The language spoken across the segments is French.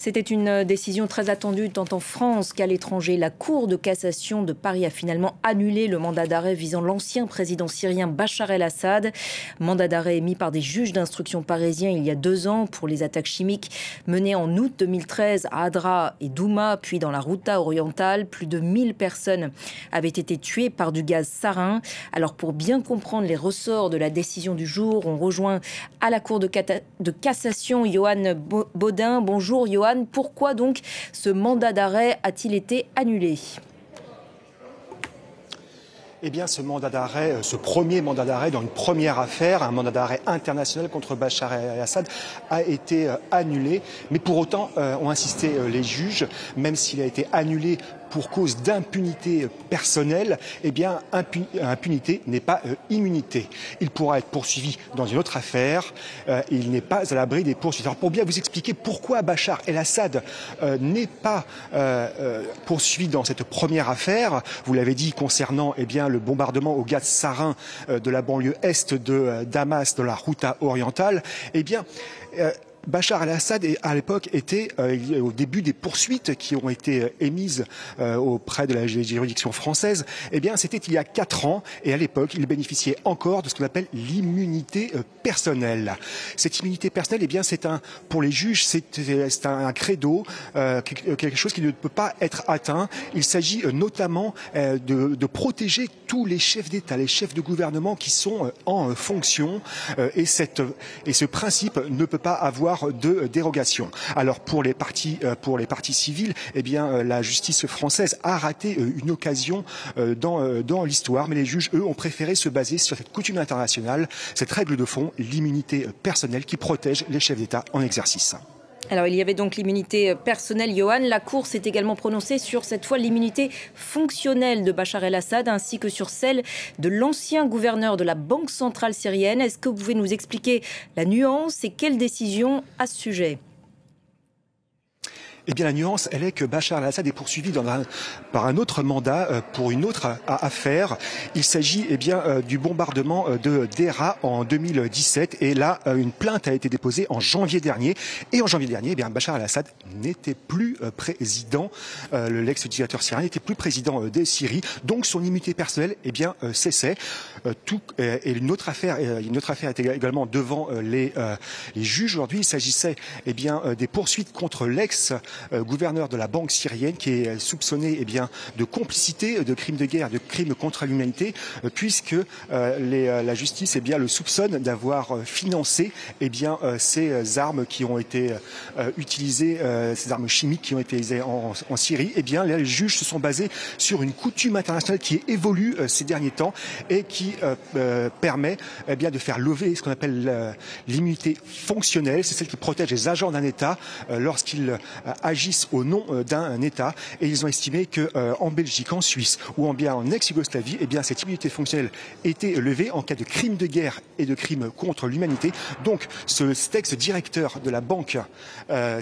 C'était une décision très attendue tant en France qu'à l'étranger. La Cour de cassation de Paris a finalement annulé le mandat d'arrêt visant l'ancien président syrien Bachar el-Assad. Mandat d'arrêt émis par des juges d'instruction parisiens il y a 2 ans pour les attaques chimiques menées en août 2013 à Adra et Douma, puis dans la Ghouta orientale. Plus de 1000 personnes avaient été tuées par du gaz sarin. Alors pour bien comprendre les ressorts de la décision du jour, on rejoint à la Cour de cassation Yohann Baudin. Bonjour Yohann. Pourquoi donc ce mandat d'arrêt a-t-il été annulé ? Eh bien, ce mandat d'arrêt, ce premier mandat d'arrêt dans une première affaire, un mandat d'arrêt international contre Bachar el-Assad, a été annulé. Mais pour autant, ont insisté les juges, même s'il a été annulé pour cause d'impunité personnelle, eh bien, impunité n'est pas immunité. Il pourra être poursuivi dans une autre affaire. Il n'est pas à l'abri des poursuites. Alors, pour bien vous expliquer pourquoi Bachar el-Assad n'est pas poursuivi dans cette première affaire, vous l'avez dit concernant, eh bien, le bombardement au gaz sarin de la banlieue est de Damas, de la Ghouta orientale, eh bien, Bachar el-Assad, à l'époque, était au début des poursuites qui ont été émises auprès de la juridiction française. Eh bien, c'était il y a 4 ans, et à l'époque, il bénéficiait encore de ce qu'on appelle l'immunité personnelle. Cette immunité personnelle, eh bien, pour les juges, c'est un credo, quelque chose qui ne peut pas être atteint. Il s'agit notamment de protéger tous les chefs d'État, les chefs de gouvernement qui sont en fonction, et ce principe ne peut pas avoir de dérogation. Alors pour les parties civiles, eh bien la justice française a raté une occasion dans l'histoire, mais les juges, eux, ont préféré se baser sur cette coutume internationale, cette règle de fond, l'immunité personnelle qui protège les chefs d'État en exercice. Alors, il y avait donc l'immunité personnelle, Yohann. La Cour s'est également prononcée sur, cette fois, l'immunité fonctionnelle de Bachar el-Assad, ainsi que sur celle de l'ancien gouverneur de la Banque centrale syrienne. Est-ce que vous pouvez nous expliquer la nuance et quelle décision à ce sujet ? Eh bien, la nuance, elle est que Bachar el-Assad est poursuivi par un autre mandat pour une autre affaire. Il s'agit du bombardement de Deraa en 2017. Et là, une plainte a été déposée en janvier dernier. Et en janvier dernier, Bachar el-Assad n'était plus président. L'ex-dictateur syrien n'était plus président de Syrie. Donc, son immunité personnelle, cessait. Et une autre affaire était également devant les juges aujourd'hui. Il s'agissait des poursuites contre l'ex-gouverneur de la banque syrienne qui est soupçonné de complicité, de crimes de guerre, de crimes contre l'humanité, puisque la justice le soupçonne d'avoir financé ces armes qui ont été utilisées, ces armes chimiques qui ont été utilisées en Syrie. Les juges se sont basés sur une coutume internationale qui évolue ces derniers temps et qui permet de faire lever ce qu'on appelle l'immunité fonctionnelle. C'est celle qui protège les agents d'un État lorsqu'ils agissent au nom d'un État. Et ils ont estimé qu'en Belgique, en Suisse ou en ex-Yougoslavie, cette immunité fonctionnelle était levée en cas de crimes de guerre et de crimes contre l'humanité. Donc ce ex-directeur de la banque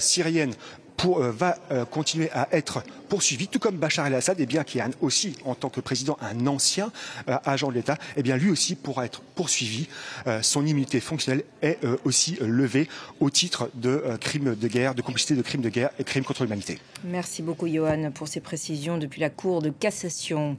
syrienne va continuer à être poursuivi, tout comme Bachar el-Assad, qui est aussi, en tant que président, un ancien agent de l'État, lui aussi pourra être poursuivi. Son immunité fonctionnelle est aussi levée au titre de crimes de guerre, de complicité de crimes de guerre et crimes contre l'humanité. Merci beaucoup, Yohann, pour ces précisions depuis la Cour de cassation.